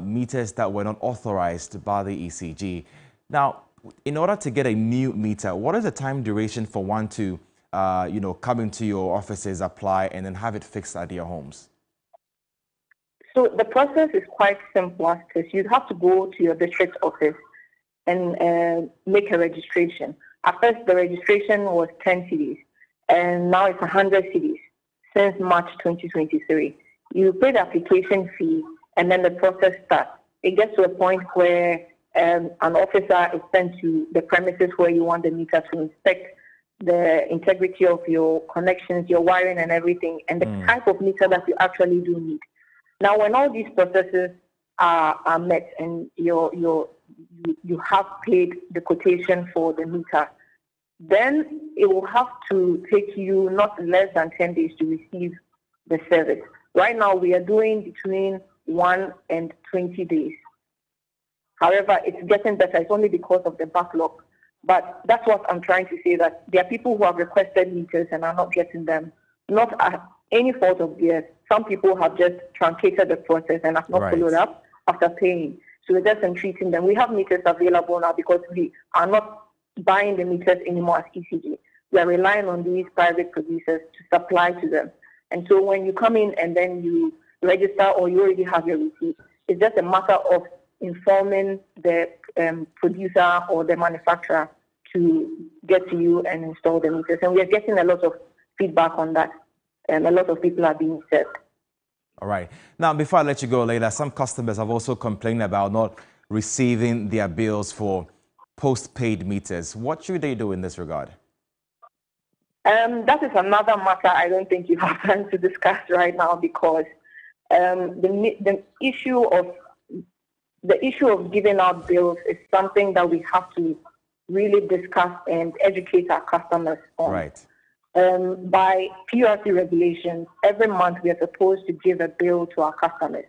Speaker 5: meters that were not authorized by the ECG. Now, in order to get a new meter, what is the time duration for one to come into your offices, apply, and then have it fixed at your homes?
Speaker 7: So the process is quite simple, because you'd have to go to your district office and make a registration. At first, the registration was 10 cedis, and now it's 100 cedis since March 2023. You pay the application fee, and then the process starts. It gets to a point where an officer is sent to the premises where you want the meter to inspect the integrity of your connections, your wiring and everything, and the type of meter that you actually do need. Now, when all these processes are met and you have paid the quotation for the meter, then it will have to take you not less than 10 days to receive the service. Right now, we are doing between 1 and 20 days. However, it's getting better. It's only because of the backlog. But that's what I'm trying to say, that there are people who have requested meters and are not getting them, not at any fault of theirs. Some people have just truncated the process and have not followed up after paying. So we're just entreating them. We have meters available now because we are not buying the meters anymore as ECG. We are relying on these private producers to supply to them. And so when you come in and then you register or you already have your receipt, it's just a matter of informing the producer or the manufacturer to get to you and install the meters. And we are getting a lot of feedback on that. And a lot of people are being served.
Speaker 5: All right. Now, before I let you go, Leila, some customers have also complained about not receiving their bills for postpaid meters. What should they do in this regard?
Speaker 7: That is another matter I don't think you have time to discuss right now, because the issue of giving out bills is something that we have to really discuss and educate our customers on.
Speaker 5: Right.
Speaker 7: By PURC regulations, every month we are supposed to give a bill to our customers.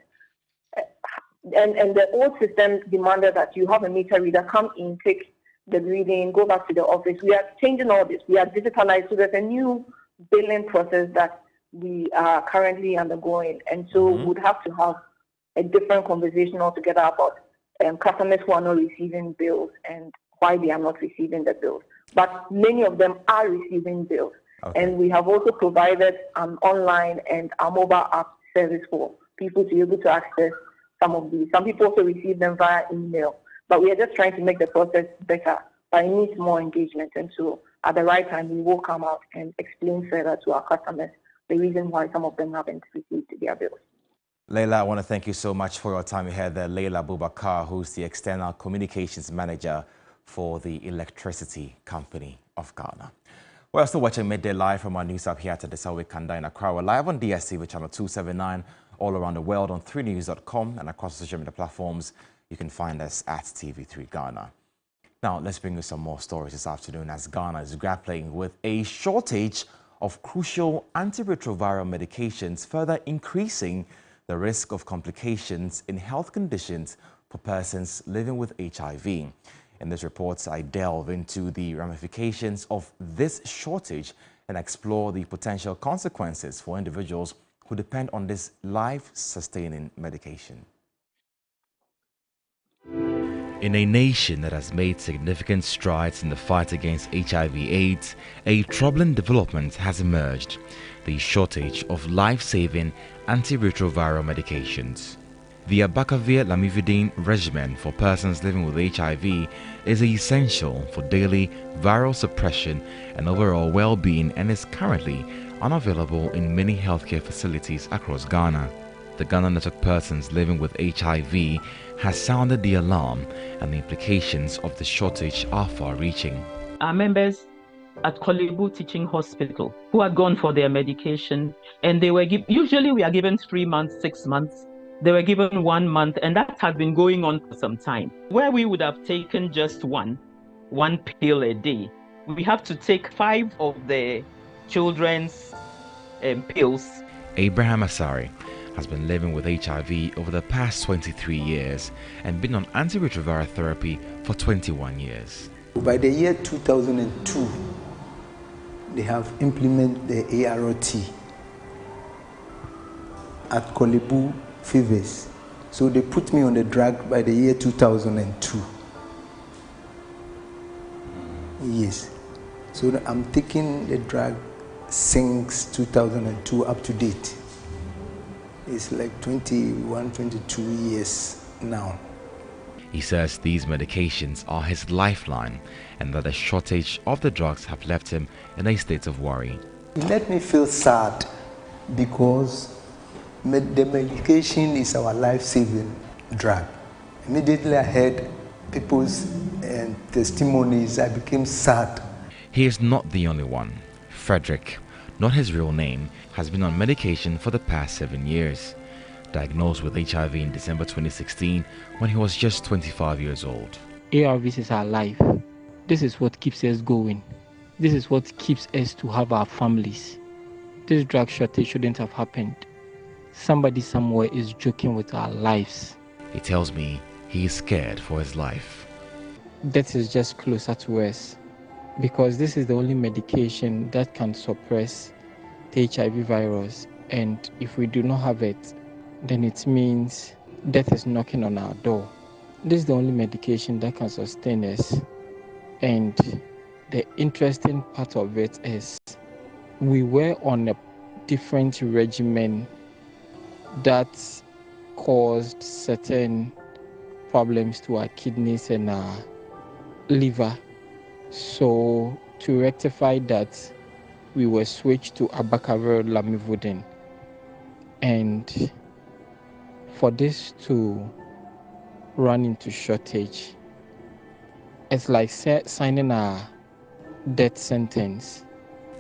Speaker 7: And the old system demanded that you have a meter reader, come in, take the reading, go back to the office. We are changing all this. We are digitalized. So there's a new billing process that we are currently undergoing. And so we would have to have a different conversation altogether about customers who are not receiving bills and why they are not receiving the bills. But many of them are receiving bills. Okay. And we have also provided an online and a mobile app service for people to be able to access some of these. Some people also receive them via email. But we are just trying to make the process better, but it needs more engagement. And so at the right time, we will come out and explain further to our customers the reason why some of them haven't received their bills.
Speaker 5: Leila, I want to thank you so much for your time. We had Leila Bubakar, who's the External Communications Manager for the Electricity Company of Ghana. We're still watching Midday Live from our news hub here at the Desawe Kanda in Accra. We're live on DSTV channel 279, all around the world on 3news.com and across social media platforms. You can find us at TV3 Ghana. Now, let's bring you some more stories this afternoon as Ghana is grappling with a shortage of crucial antiretroviral medications, further increasing the risk of complications in health conditions for persons living with HIV. In this report, I delve into the ramifications of this shortage and explore the potential consequences for individuals who depend on this life-sustaining medication. In a nation that has made significant strides in the fight against HIV/AIDS, a troubling development has emerged: the shortage of life-saving antiretroviral medications. The Abacavir Lamivudine regimen for persons living with HIV is essential for daily viral suppression and overall well-being, and is currently unavailable in many healthcare facilities across Ghana. The Ghana Network Persons Living with HIV has sounded the alarm, and the implications of the shortage are far-reaching.
Speaker 8: Our members at Korle Bu Teaching Hospital who had gone for their medication, and they were usually we are given 3 months, 6 months. They were given 1 month, and that had been going on for some time. Where we would have taken just one pill a day, we have to take 5 of the children's pills.
Speaker 5: Abraham Asari has been living with HIV over the past 23 years and been on antiretroviral therapy for 21 years.
Speaker 9: By the year 2002, they have implemented the ART at Korle Bu Fevers. So they put me on the drug by the year 2002. Yes. So I'm taking the drug since 2002 up to date. It's like 21, 22 years now.
Speaker 5: He says these medications are his lifeline and that the shortage of the drugs have left him in a state of worry.
Speaker 9: It made me feel sad because the medication is our life-saving drug. Immediately I heard people's testimonies, I became sad.
Speaker 5: He is not the only one. Frederick, not his real name, has been on medication for the past 7 years. Diagnosed with HIV in December 2016 when he was just 25 years old.
Speaker 10: ARVs is our life. This is what keeps us going. This is what keeps us to have our families. This drug shortage shouldn't have happened. Somebody somewhere is joking with our lives.
Speaker 5: He tells me he is scared for his life.
Speaker 10: Death is just closer to us because this is the only medication that can suppress the HIV virus, and if we do not have it, then it means death is knocking on our door. This is the only medication that can sustain us, and the interesting part of it is we were on a different regimen that caused certain problems to our kidneys and our liver. So to rectify that, we were switched to Abacavir Lamivudine. And for this to run into shortage, it's like signing a death sentence.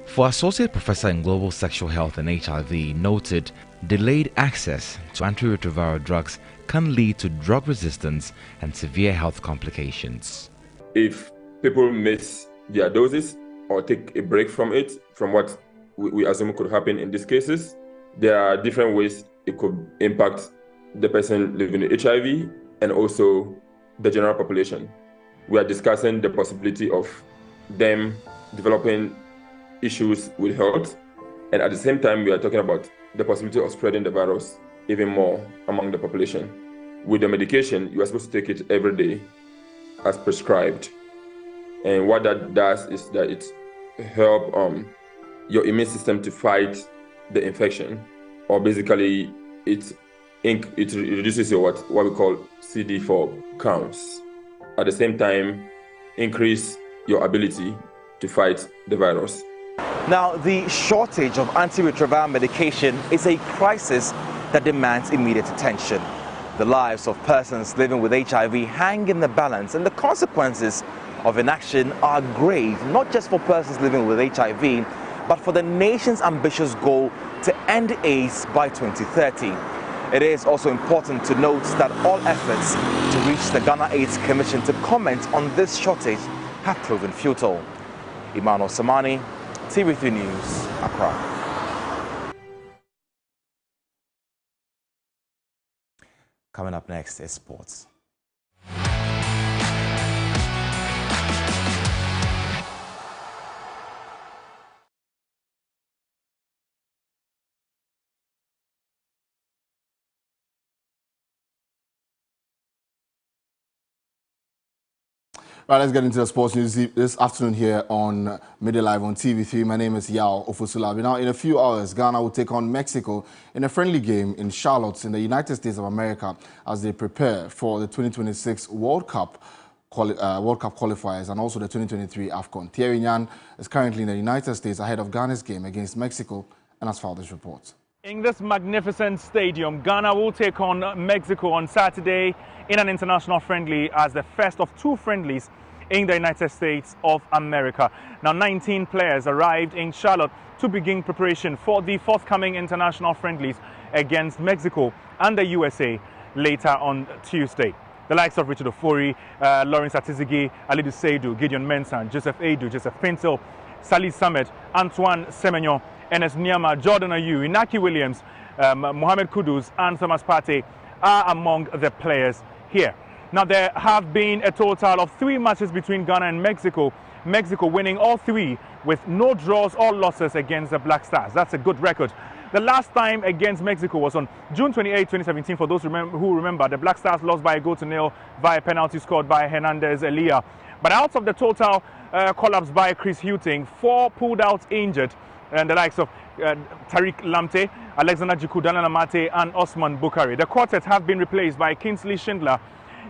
Speaker 5: For Associate Professor in Global Sexual Health and HIV noted, delayed access to antiretroviral drugs can lead to drug resistance and severe health complications.
Speaker 11: If people miss their doses or take a break from it, from what we assume could happen in these cases, there are different ways it could impact the person living with HIV and also the general population. We are discussing the possibility of them developing issues with health, and at the same time we are talking about the possibility of spreading the virus even more among the population. With the medication, you are supposed to take it every day as prescribed, and what that does is that it helps your immune system to fight the infection, or basically it reduces your what we call CD4 counts. At the same time, increase your ability to fight the virus.
Speaker 5: Now, the shortage of antiretroviral medication is a crisis that demands immediate attention. The lives of persons living with HIV hang in the balance, and the consequences of inaction are grave, not just for persons living with HIV, but for the nation's ambitious goal to end AIDS by 2030. It is also important to note that all efforts to reach the Ghana AIDS Commission to comment on this shortage have proven futile. Emmanuel Samani, TV3 News, Accra. Coming up next is sports.
Speaker 12: Right, let's get into the sports news this afternoon here on Midday Live on TV3. My name is Yao Ofusulabi. Now, in a few hours, Ghana will take on Mexico in a friendly game in Charlotte in the United States of America as they prepare for the 2026 World Cup qualifiers and also the 2023 AFCON. Thierry Nyan is currently in the United States ahead of Ghana's game against Mexico and has filed this report.
Speaker 13: In this magnificent stadium, Ghana will take on Mexico on Saturday in an international friendly as the first of two friendlies in the United States of America. Now, 19 players arrived in Charlotte to begin preparation for the forthcoming international friendlies against Mexico and the USA later on Tuesday. The likes of Richard Ofori, Lawrence Atizigi, Alidu Seidu, Gideon Mensah, Joseph Adu, Joseph Pinto, Salih Samet, Antoine Semenyo, Enes Nyama, Jordan Ayew, Inaki Williams, Mohamed Kudus and Thomas Partey are among the players here. Now, there have been a total of 3 matches between Ghana and Mexico. Mexico winning all 3 with no draws or losses against the Black Stars. That's a good record. The last time against Mexico was on June 28, 2017. For those who remember, the Black Stars lost by a goal to nil via penalty scored by Hernandez Elia. But out of the total collapse by Chris Hughting, 4 pulled out injured, and the likes of Tariq Lamptey, Alexander Djiku, Daniel Amate and Osman Bukari. The quartet have been replaced by Kingsley Schindler,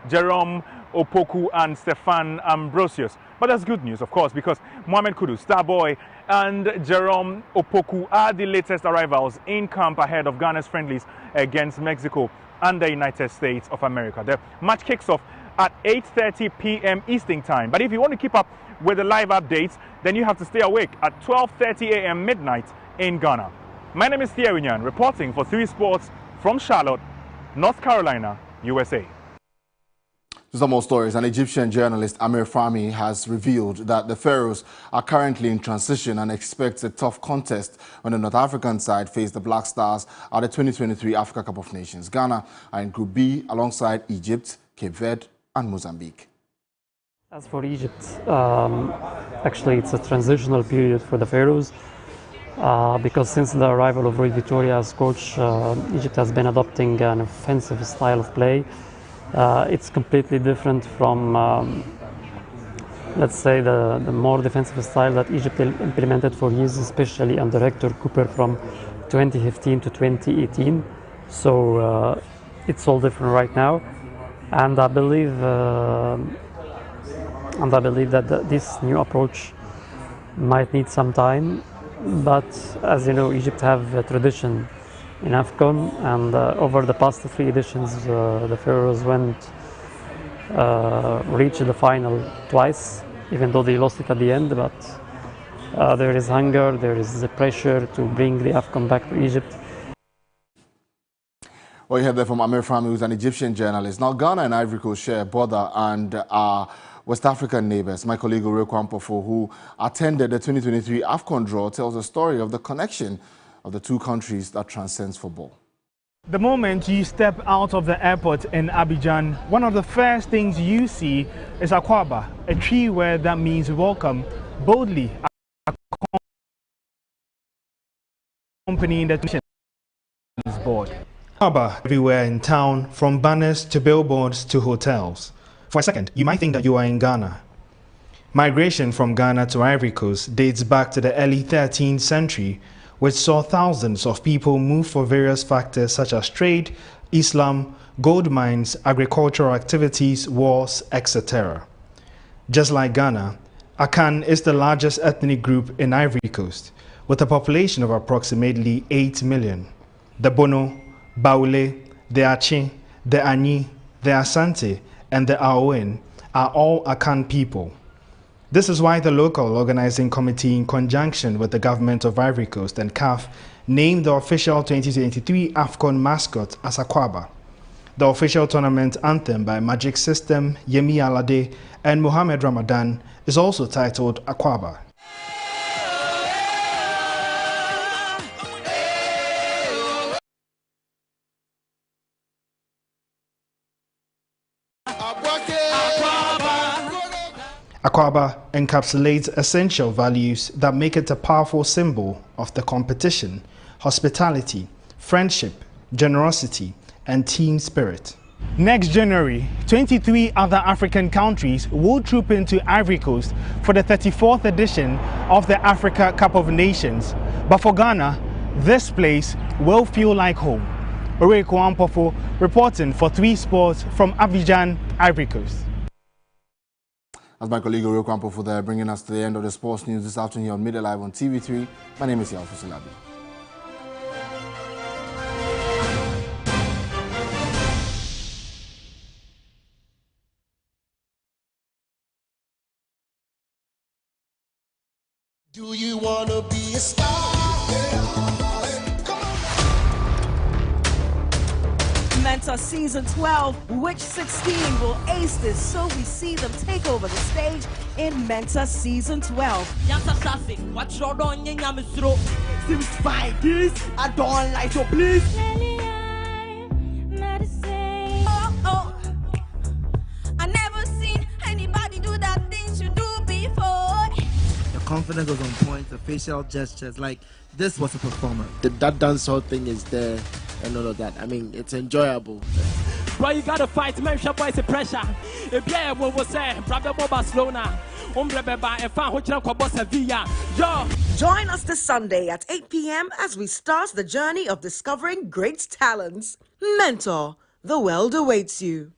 Speaker 13: Jerome Opoku and Stefan Ambrosius. But that's good news, of course, because Mohamed Kudus, Starboy and Jerome Opoku are the latest arrivals in camp ahead of Ghana's friendlies against Mexico and the United States of America. The match kicks off at 8:30 p.m. Eastern Time. But if you want to keep up with the live updates, then you have to stay awake at 12:30 a.m. midnight in Ghana. My name is Thierry Nyan, reporting for 3 Sports from Charlotte, North Carolina, USA.
Speaker 12: Some more stories. An Egyptian journalist, Amir Fahmy, has revealed that the Pharaohs are currently in transition and expects a tough contest when the North African side face the Black Stars at the 2023 Africa Cup of Nations. Ghana are in Group B alongside Egypt, Cape Verde and Mozambique.
Speaker 14: As for Egypt, actually it's a transitional period for the Pharaohs because since the arrival of Rui Vitória as coach, Egypt has been adopting an offensive style of play. It's completely different from, let's say, the more defensive style that Egypt implemented for years, especially under Hector Cooper from 2015 to 2018. So it's all different right now, and I believe that this new approach might need some time. But as you know, Egypt have a tradition in AFCON, and over the past 3 editions, the Pharaohs reached the final twice, even though they lost it at the end. But there is hunger, there is the pressure to bring the AFCON back to Egypt.
Speaker 12: Well, you heard that from Amir Fahmy, who's an Egyptian journalist. Now, Ghana and Ivory Coast share a border and are West African neighbors. My colleague Oreku Ampofo, who attended the 2023 AFCON draw, tells a story of the connection of the two countries that transcends football.
Speaker 13: The moment you step out of the airport in Abidjan, one of the first things you see is Akwaba, a tree word that means welcome, boldly accompanying the nation's board. Akwaba everywhere in town, from banners to billboards to hotels. For a second, you might think that you are in Ghana. Migration from Ghana to Ivory Coast dates back to the early 13th century, which saw thousands of people move for various factors such as trade, Islam, gold mines, agricultural activities, wars, etc. Just like Ghana, Akan is the largest ethnic group in Ivory Coast, with a population of approximately 8 million. The Bono, Baoulé, the Ache, the Anyi, the Asante, and the Aouen are all Akan people. This is why the local organizing committee, in conjunction with the government of Ivory Coast and CAF, named the official 2023 AFCON mascot as Akwaba. The official tournament anthem by Magic System, Yemi Alade, and Mohamed Ramadan is also titled Akwaba. Akwaba encapsulates essential values that make it a powerful symbol of the competition, hospitality, friendship, generosity, and team spirit. Next January, 23 other African countries will troop into Ivory Coast for the 34th edition of the Africa Cup of Nations. But for Ghana, this place will feel like home. Oreku Ampofo reporting for 3 Sports from Abidjan, Ivory Coast. As my colleague Oreku Ampofo there, bringing us to the end of the sports news this afternoon here on Midday Live on TV3. My name is Yao Ofusulabi.
Speaker 1: Do you want to be a star?
Speaker 15: Mentor Season 12, which 16 will ace this, so we see them take over the stage in Mentor Season 12.
Speaker 16: What's your on Seems fine, this I don't like your please.
Speaker 15: I never seen anybody do that thing you do before.
Speaker 17: The confidence was on point, the facial gestures, like this was a performance.
Speaker 26: That dancehall thing is there and all of that. I mean, it's enjoyable.
Speaker 16: Bro, you gotta fight, man. Shop boys the pressure. If yeah, what was saying, brother Barcelona.
Speaker 15: Join us this Sunday at 8 p.m. as we start the journey of discovering great talents. Mentor, the world awaits you.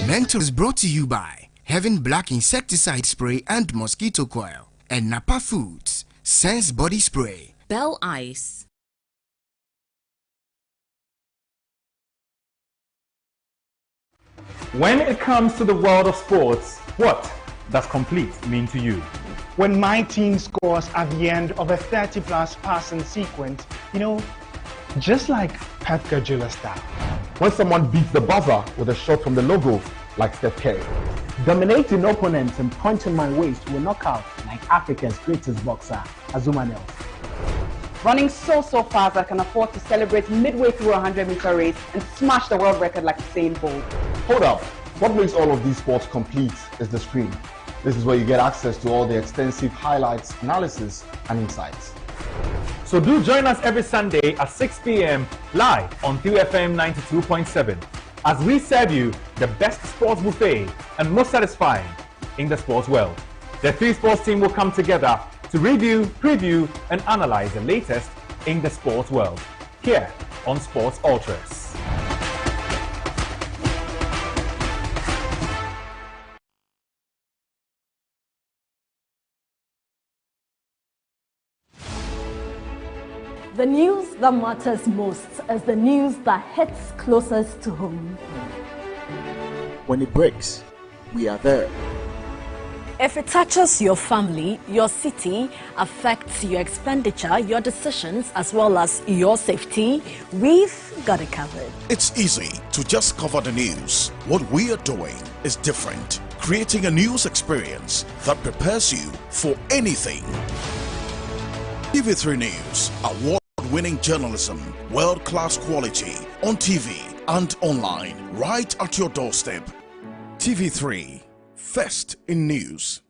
Speaker 18: Mentor is brought to you by Heaven Black Insecticide Spray and Mosquito Coil, and Napa Foods, Sense Body Spray.
Speaker 19: Bell Ice.
Speaker 13: When it comes to the world of sports, what does complete mean to you? When my team scores at the end of a 30-plus passing sequence, just like Pep Guardiola style.
Speaker 27: When someone beats the buzzer with a shot from the logo, like Steph Curry.
Speaker 20: Dominating opponents and punching my waist to a knockout like Africa's greatest boxer, Azumah Nelson.
Speaker 21: Running so fast I can afford to celebrate midway through a 100-meter race and smash the world record like Usain Bolt.
Speaker 27: Hold up, what makes all of these sports complete is the screen. This is where you get access to all the extensive highlights, analysis, and insights.
Speaker 13: So do join us every Sunday at 6 p.m. live on QFM 92.7 as we serve you the best sports buffet and most satisfying in the sports world. The 3 Sports team will come together to review, preview, and analyze the latest in the sports world here on Sports Ultras.
Speaker 2: The news that matters most is the news that hits closest to home.
Speaker 3: When it breaks, we are there.
Speaker 2: If it touches your family, your city, affects your expenditure, your decisions, as well as your safety, we've got it covered.
Speaker 4: It's easy to just cover the news. What we are doing is different, creating a news experience that prepares you for anything. TV3 News, award-winning journalism, world-class quality, on TV and online, right at your doorstep. TV3, first in news.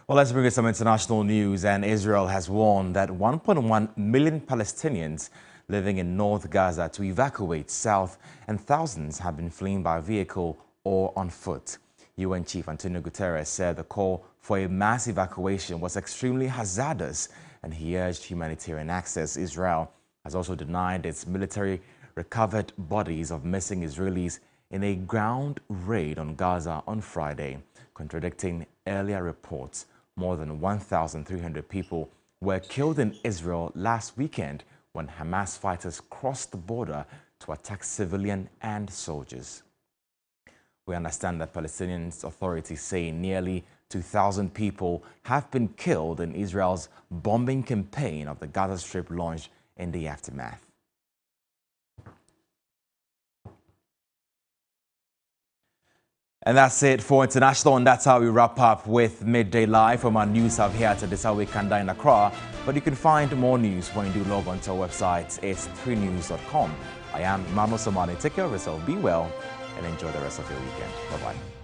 Speaker 5: Well, let's bring you some international news. And Israel has warned that 1.1 million Palestinians living in North Gaza to evacuate south, and thousands have been fleeing by vehicle or on foot. UN Chief Antonio Guterres said the call for a mass evacuation was extremely hazardous, and he urged humanitarian access. Israel has also denied its military recovered bodies of missing Israelis in a ground raid on Gaza on Friday, contradicting earlier reports. More than 1,300 people were killed in Israel last weekend when Hamas fighters crossed the border to attack civilian and soldiers. We understand that Palestinian authorities say nearly 2,000 people have been killed in Israel's bombing campaign of the Gaza Strip launched in the aftermath. And that's it for international, and that's how we wrap up with Midday Live from our News Hub here at Adisawe Kanda in Accra. But you can find more news when you do log on to our website. It's 3news.com. I am Emmanuel Somani. Take care of yourself, be well, and enjoy the rest of your weekend. Bye-bye.